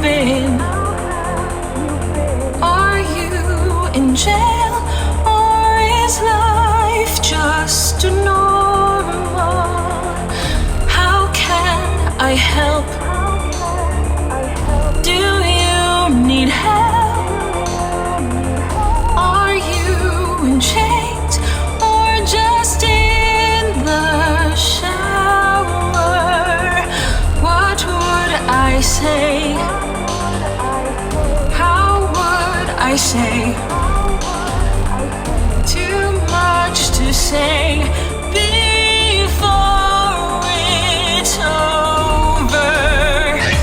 been? Are you in jail, or is life just normal? How can I help? Do you need help? Are you in chains, or just in the shower? What would I say? How would I say? Too much to say before it's over.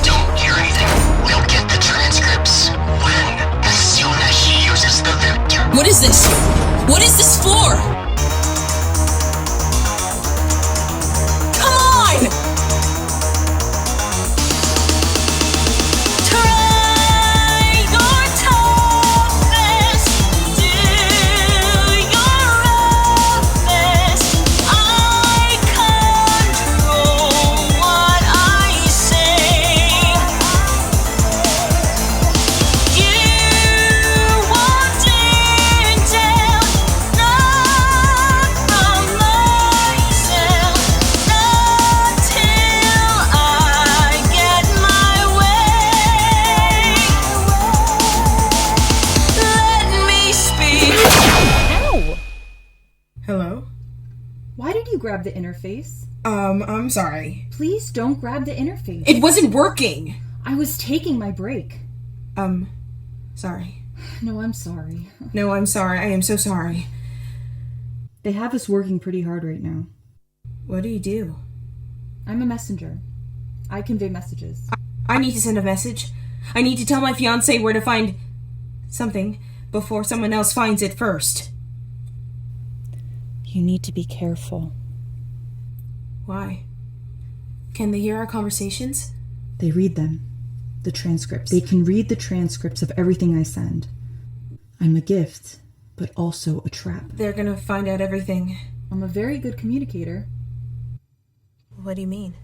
Don't hear anything. We'll get the transcripts. When? As soon as she uses the VECTIR. What is this? What is this for? Come on! Try your toughest, do your roughest. I control what I say. You won't detail, not from myself, not till I get my way. Let me speak. Hello? Why did you grab the interface? I'm sorry. Please don't grab the interface. It wasn't working! I was taking my break. Sorry. No, I'm sorry. No, I'm sorry. I am so sorry. They have us working pretty hard right now. What do you do? I'm a messenger. I convey messages. I need to send a message. I need to tell my fiancé where to find something before someone else finds it first. You need to be careful. Why? Can they hear our conversations? They read them. The transcripts. They can read the transcripts of everything I send. I'm a gift, but also a trap. They're gonna find out everything. I'm a very good communicator. What do you mean?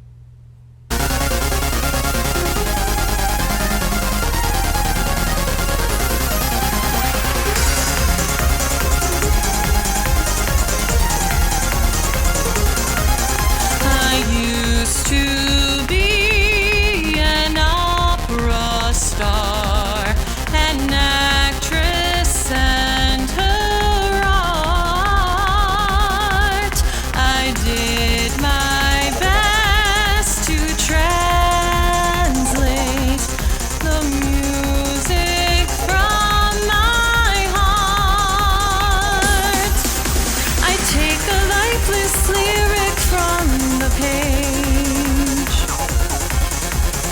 I used to be an opera star, an actress and her art. I did my best to translate the music from my heart. I take a lifeless lyric from the page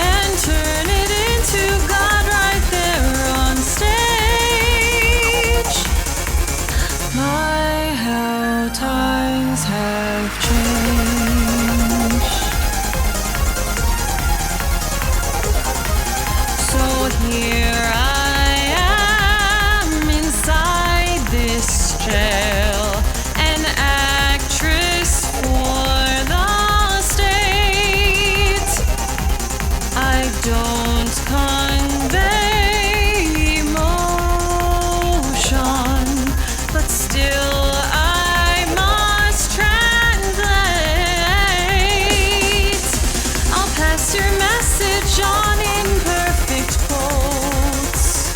and turn it into God right there on stage. My, how times have changed. So here I am inside this jail, an actress for the state. I don't convey emotion, but still I must translate. I'll pass your message on in perfect quotes,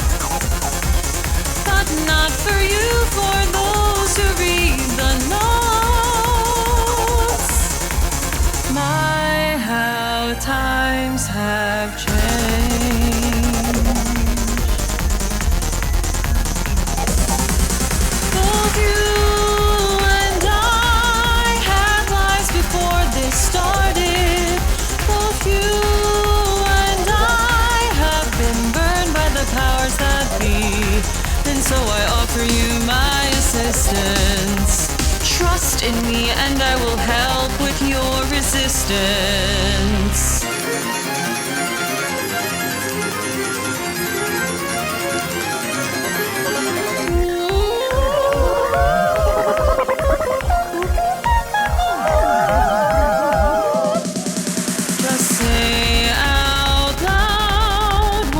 but not for you, for those who read the notes. My, how times have changed. Both you and I had lives before this started. Both you and I have been burned by the powers that be. And so I offer you my assistance. Trust in me and I will help with your resistance. Just say out loud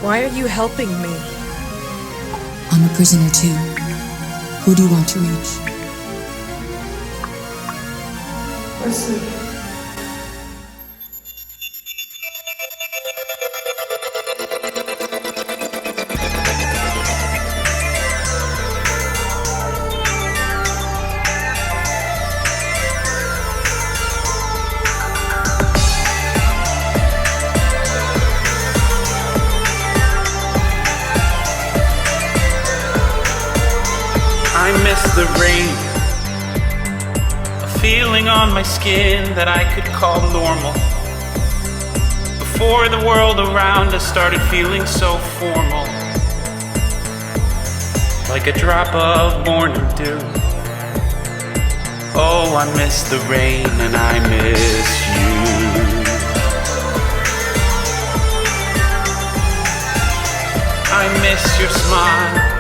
Why are you helping me? I'm a prisoner too. Who do you want to reach? I miss the rain, a feeling on my skin that I could call normal. Before the world around us started feeling so formal, like a drop of morning dew. Oh, I miss the rain and I miss you. I miss your smile,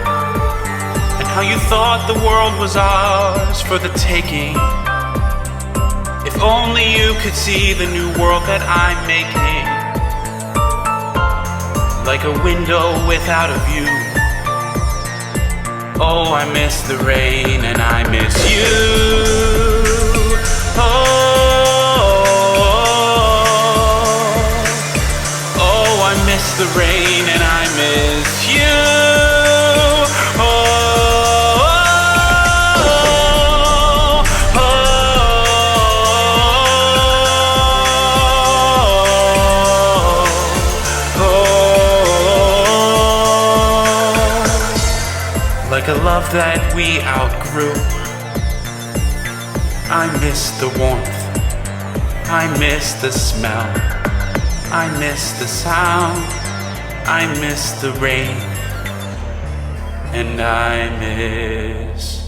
how you thought the world was ours for the taking. If only you could see the new world that I'm making, like a window without a view. Oh, I miss the rain and I miss you. Oh, I miss the rain and I miss you. Like a love that we outgrew. I miss the warmth, I miss the smell, I miss the sound, I miss the rain, and I miss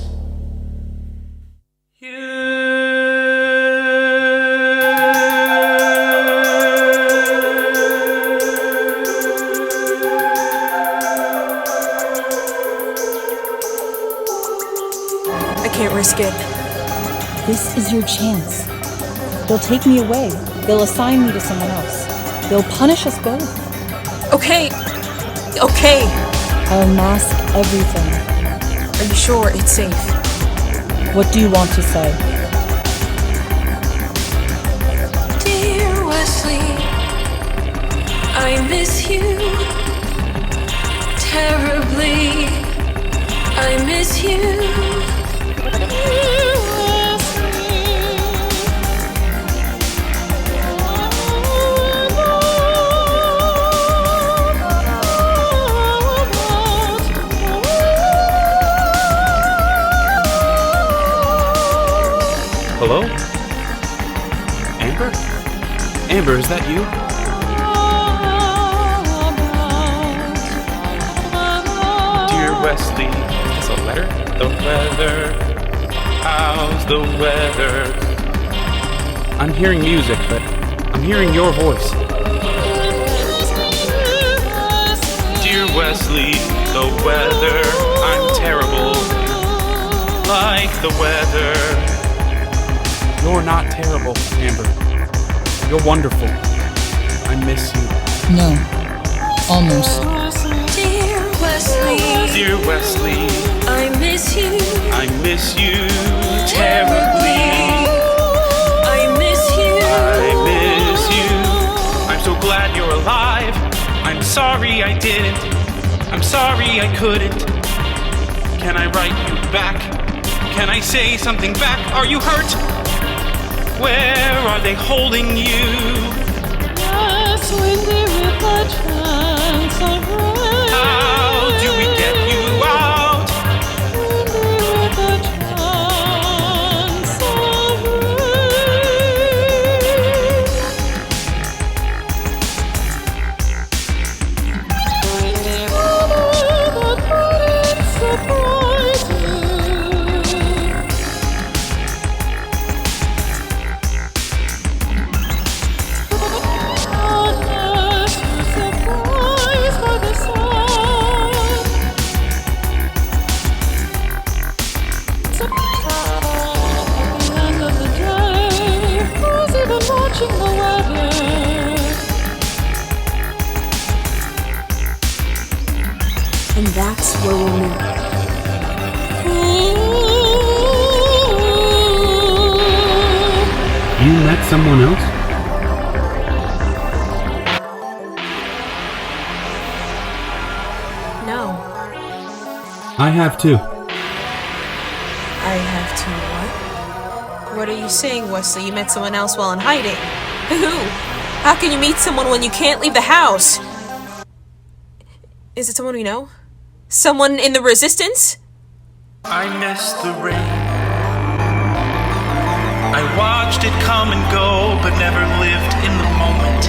Can't risk it. This is your chance. They'll take me away. They'll assign me to someone else. They'll punish us both. Okay. I'll mask everything. Are you sure it's safe? What do you want to say? Dear Wesley, I miss you terribly. I miss you. Hello? Amber? Amber, is that you? Dear Wesley, is a letter? The weather. How's the weather? I'm hearing music, but I'm hearing your voice. Dear Wesley, the weather. I'm terrible. Like the weather. You're not terrible, Amber. You're wonderful. I miss you. No. Almost. Dear Wesley, Dear Wesley, I miss you. I miss you terribly. I miss you. I miss you. I'm so glad you're alive. I'm sorry I didn't. I'm sorry I couldn't. Can I write you back? Can I say something back? Are you hurt? Where are they holding you? Yes, when they with a chance of rain. How do we get you out? When they with a chance of rain. And that's where we'll meet. You met someone else? No. I have too. I have to what? What are you saying, Wesley? You met someone else while in hiding? Who? How can you meet someone when you can't leave the house? Is it someone we know? Someone in the Resistance? I miss the rain. I watched it come and go, but never lived in the moment.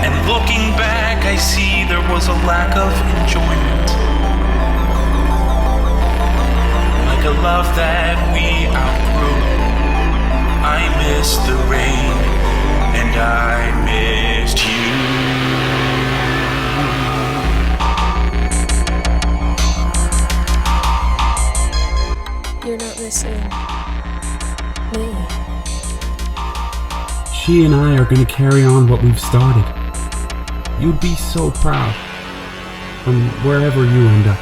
And looking back, I see there was a lack of enjoyment. Like a love that we outgrew. I miss the rain, and I missed you. You're not missing me. She and I are going to carry on what we've started. You'd be so proud. From wherever you end up.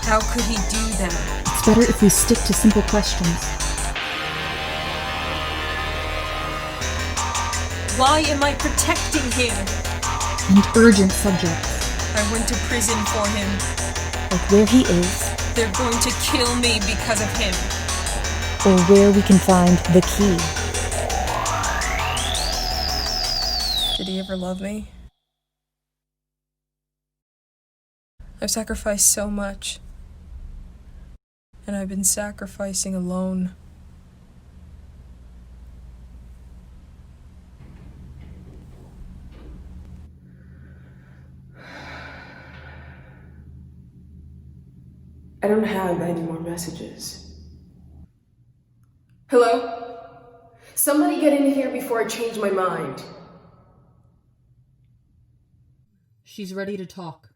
How could he do that? It's better if we stick to simple questions. Why am I protecting him? And urgent subjects. I went to prison for him. Like where he is, They're going to kill me because of him. or where we can find the key. Did he ever love me? I've sacrificed so much. And I've been sacrificing alone. I don't have any more messages. Hello? Somebody get in here before I change my mind. She's ready to talk.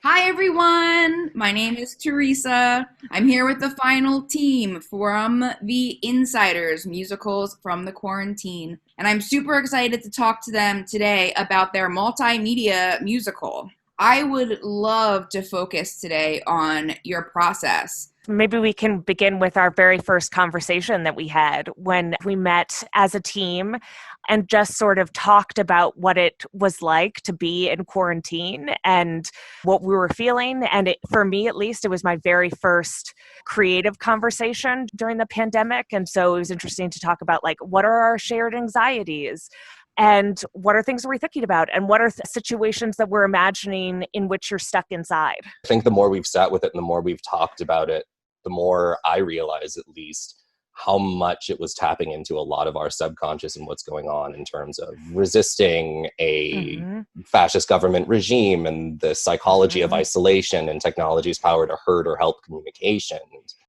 Hi everyone, my name is Teresa. I'm here with the final team from the Insiders musicals from the quarantine. And I'm super excited to talk to them today about their multimedia musical. I would love to focus today on your process. Maybe we can begin with our very first conversation that we had when we met as a team and just sort of talked about what it was like to be in quarantine and what we were feeling. And for me, at least, it was my very first creative conversation during the pandemic. And so it was interesting to talk about, like, what are our shared anxieties? And what are things we're thinking about? And what are situations that we're imagining in which you're stuck inside? I think the more we've sat with it and the more we've talked about it, the more I realize, at least, how much it was tapping into a lot of our subconscious and what's going on in terms of resisting a fascist government regime and the psychology of isolation and technology's power to hurt or help communication.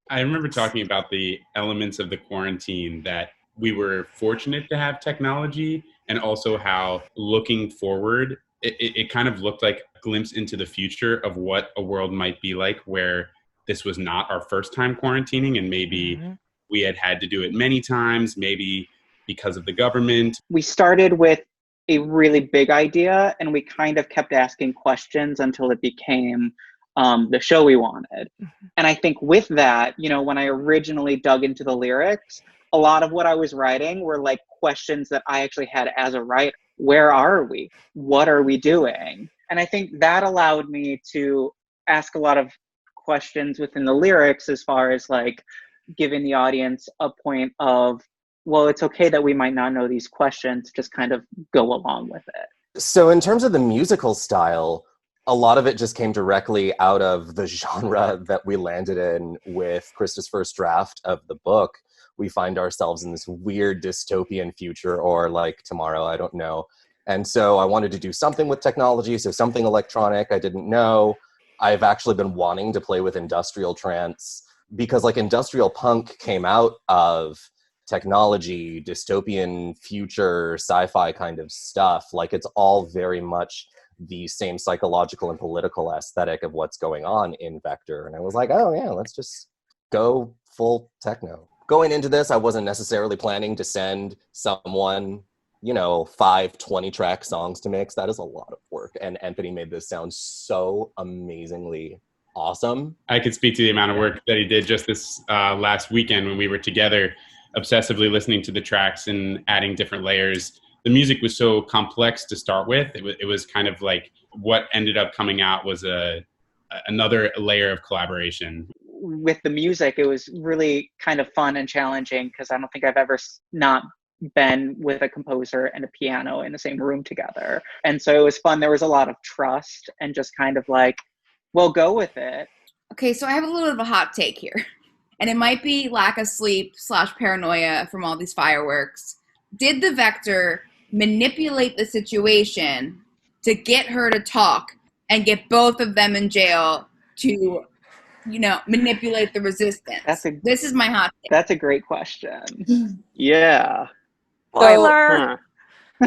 I remember talking about the elements of the quarantine that we were fortunate to have technology, and also how looking forward, it kind of looked like a glimpse into the future of what a world might be like where this was not our first time quarantining, and maybe we had to do it many times. Maybe because of the government. We started with a really big idea, and we kind of kept asking questions until it became the show we wanted. And I think with that, you know, when I originally dug into the lyrics, a lot of what I was writing were like questions that I actually had as a writer. Where are we? What are we doing? And I think that allowed me to ask a lot of questions within the lyrics as far as like giving the audience a point of, well, it's okay that we might not know these questions, just kind of go along with it. So in terms of the musical style, a lot of it just came directly out of the genre that we landed in with Krista's first draft of the book. We find ourselves in this weird dystopian future, or like tomorrow, I don't know. And so I wanted to do something with technology, so something electronic I didn't know. I've actually been wanting to play with industrial trance because like industrial punk came out of technology, dystopian future, sci-fi kind of stuff. Like it's all very much the same psychological and political aesthetic of what's going on in VECTIR. And I was like, oh yeah, let's just go full techno. Going into this, I wasn't necessarily planning to send someone, you know, 5 20-track songs to mix. That is a lot of work. And Anthony made this sound so amazingly awesome. I could speak to the amount of work that he did just this last weekend when we were together, obsessively listening to the tracks and adding different layers. The music was so complex to start with. It was kind of like what ended up coming out was another layer of collaboration. With the music, it was really kind of fun and challenging because I don't think I've ever not been with a composer and a piano in the same room together. And so it was fun. There was a lot of trust and just kind of like, well, go with it. Okay, so I have a little bit of a hot take here. And it might be lack of sleep / paranoia from all these fireworks. Did the VECTIR manipulate the situation to get her to talk and get both of them in jail to, you know, manipulate the resistance? This is my hot take. That's a great question. Yeah.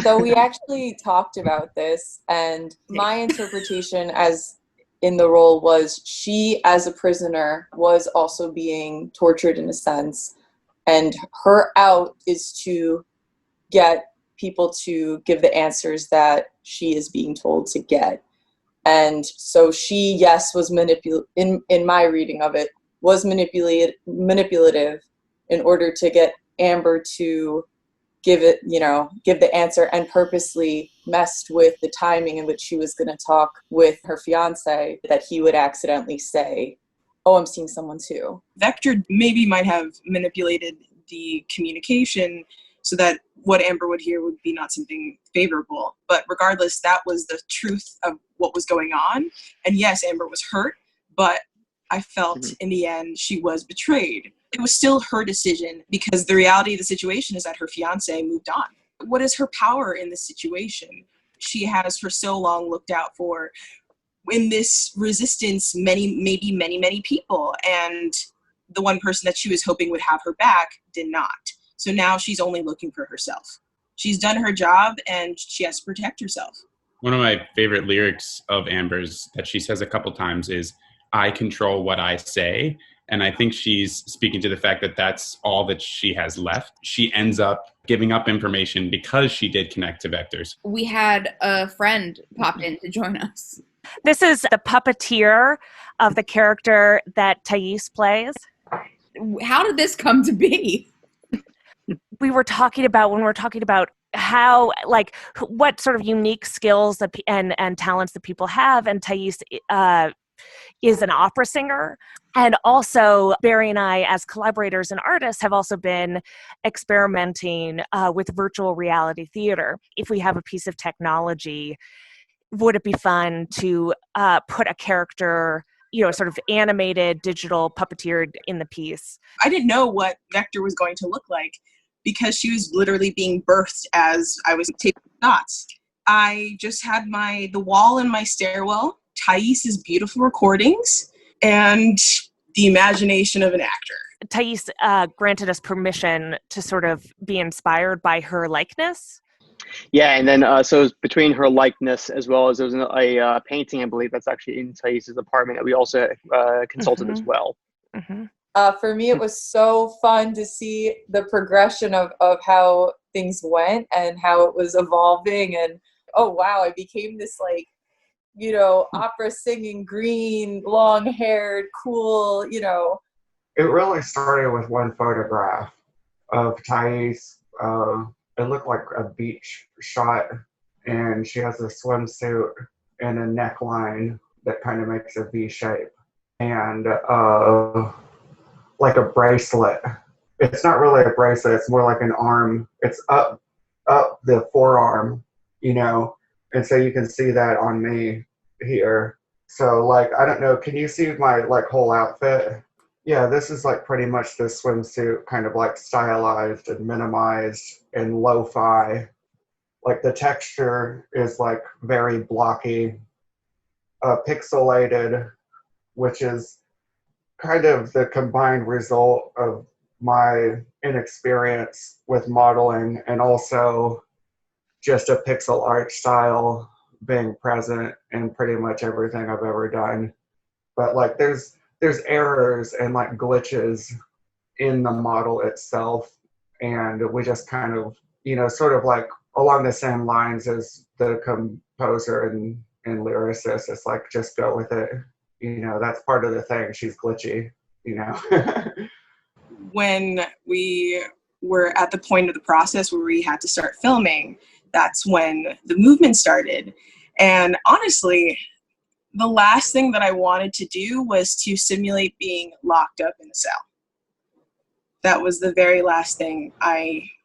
So we actually talked about this, and my interpretation as in the role was she, as a prisoner, was also being tortured in a sense, and her out is to get people to give the answers that she is being told to get. And so she, yes, was in my reading of it, was manipulative in order to get Amber to give the answer, and purposely messed with the timing in which she was going to talk with her fiance, that he would accidentally say, oh, I'm seeing someone too. VECTIR maybe might have manipulated the communication so that what Amber would hear would be not something favorable. But regardless, that was the truth of what was going on. And yes, Amber was hurt, but I felt in the end she was betrayed. It was still her decision because the reality of the situation is that her fiance moved on. What is her power in this situation? She has for so long looked out for, in this resistance, many people. And the one person that she was hoping would have her back did not. So now she's only looking for herself. She's done her job and she has to protect herself. One of my favorite lyrics of Amber's that she says a couple times is, I control what I say. And I think she's speaking to the fact that that's all that she has left. She ends up giving up information because she did connect to VECTIRs. We had a friend pop in to join us. This is the puppeteer of the character that Taïs plays. How did this come to be? When we were talking about how, like, what sort of unique skills and talents that people have, and Taïs is an opera singer. And also, Barry and I, as collaborators and artists, have also been experimenting with virtual reality theater. If we have a piece of technology, would it be fun to put a character, sort of animated, digital, puppeteered in the piece? I didn't know what VECTIR was going to look like because she was literally being birthed as I was taking shots. I just had the wall in my stairwell, Taïs's beautiful recordings, and the imagination of an actor. Taïs granted us permission to sort of be inspired by her likeness. Yeah, and then so it was between her likeness as well as there was a painting, I believe, that's actually in Taïs's apartment that we also consulted as well. For me, it was so fun to see the progression of how things went and how it was evolving. And oh wow, I became this like, you know, opera singing green, long haired, cool, you know. It really started with one photograph of Taïs. It looked like a beach shot, and she has a swimsuit and a neckline that kind of makes a V shape, and like a bracelet. It's not really a bracelet, it's more like an arm. It's up the forearm, you know, and so you can see that on me here. So like, I don't know, can you see my like whole outfit? Yeah, this is like pretty much the swimsuit, kind of like stylized and minimized and lo-fi. Like the texture is like very blocky, pixelated, which is kind of the combined result of my inexperience with modeling and also just a pixel art style being present in pretty much everything I've ever done. But like there's errors and like glitches in the model itself, and we just kind of, you know, sort of like along the same lines as the composer and lyricist. It's like, just go with it, you know, that's part of the thing. She's glitchy, you know. When we were at the point of the process where we had to start filming, that's when the movement started. And honestly, the last thing that I wanted to do was to simulate being locked up in a cell. That was the very last thing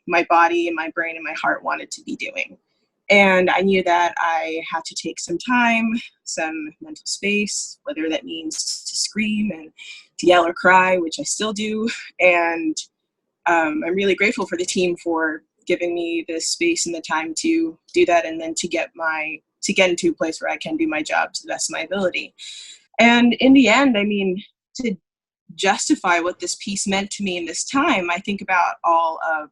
my body and my brain and my heart wanted to be doing. And I knew that I had to take some time, some mental space, whether that means to scream and to yell or cry, which I still do. And I'm really grateful for the team for giving me the space and the time to do that, and then to get into a place where I can do my job to the best of my ability. And in the end, I mean, to justify what this piece meant to me in this time, I think about all of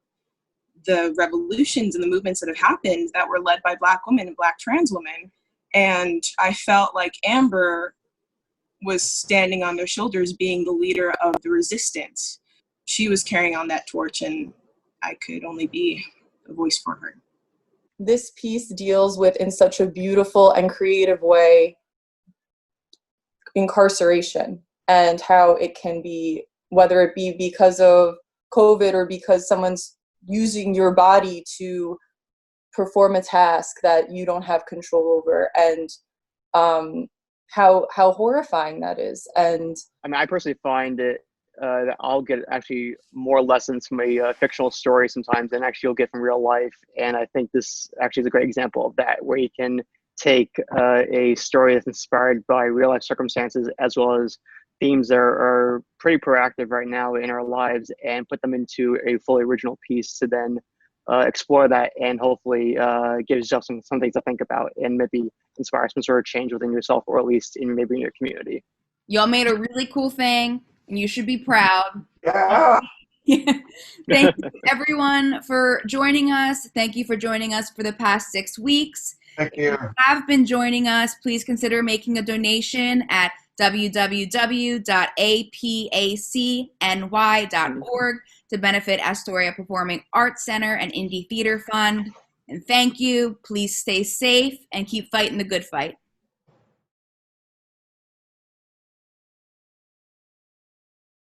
the revolutions and the movements that have happened that were led by Black women and Black trans women. And I felt like Amber was standing on their shoulders, being the leader of the resistance. She was carrying on that torch, and I could only be a voice for her. This piece deals with, in such a beautiful and creative way, incarceration and how it can be, whether it be because of COVID or because someone's using your body to perform a task that you don't have control over, and how horrifying that is. And I mean, I personally find it that I'll get actually more lessons from a fictional story sometimes than actually you'll get from real life. And I think this actually is a great example of that, where you can take a story that's inspired by real life circumstances as well as themes that are pretty proactive right now in our lives, and put them into a fully original piece to then explore that and hopefully give yourself something to think about and maybe inspire some sort of change within yourself, or at least in maybe in your community. Y'all made a really cool thing, and you should be proud. Yeah. Thank you everyone for joining us. Thank you for joining us for the past 6 weeks. Thank you. If you have been joining us, please consider making a donation at www.apacny.org to benefit Astoria Performing Arts Center and Indie Theater Fund. And thank you. Please stay safe and keep fighting the good fight.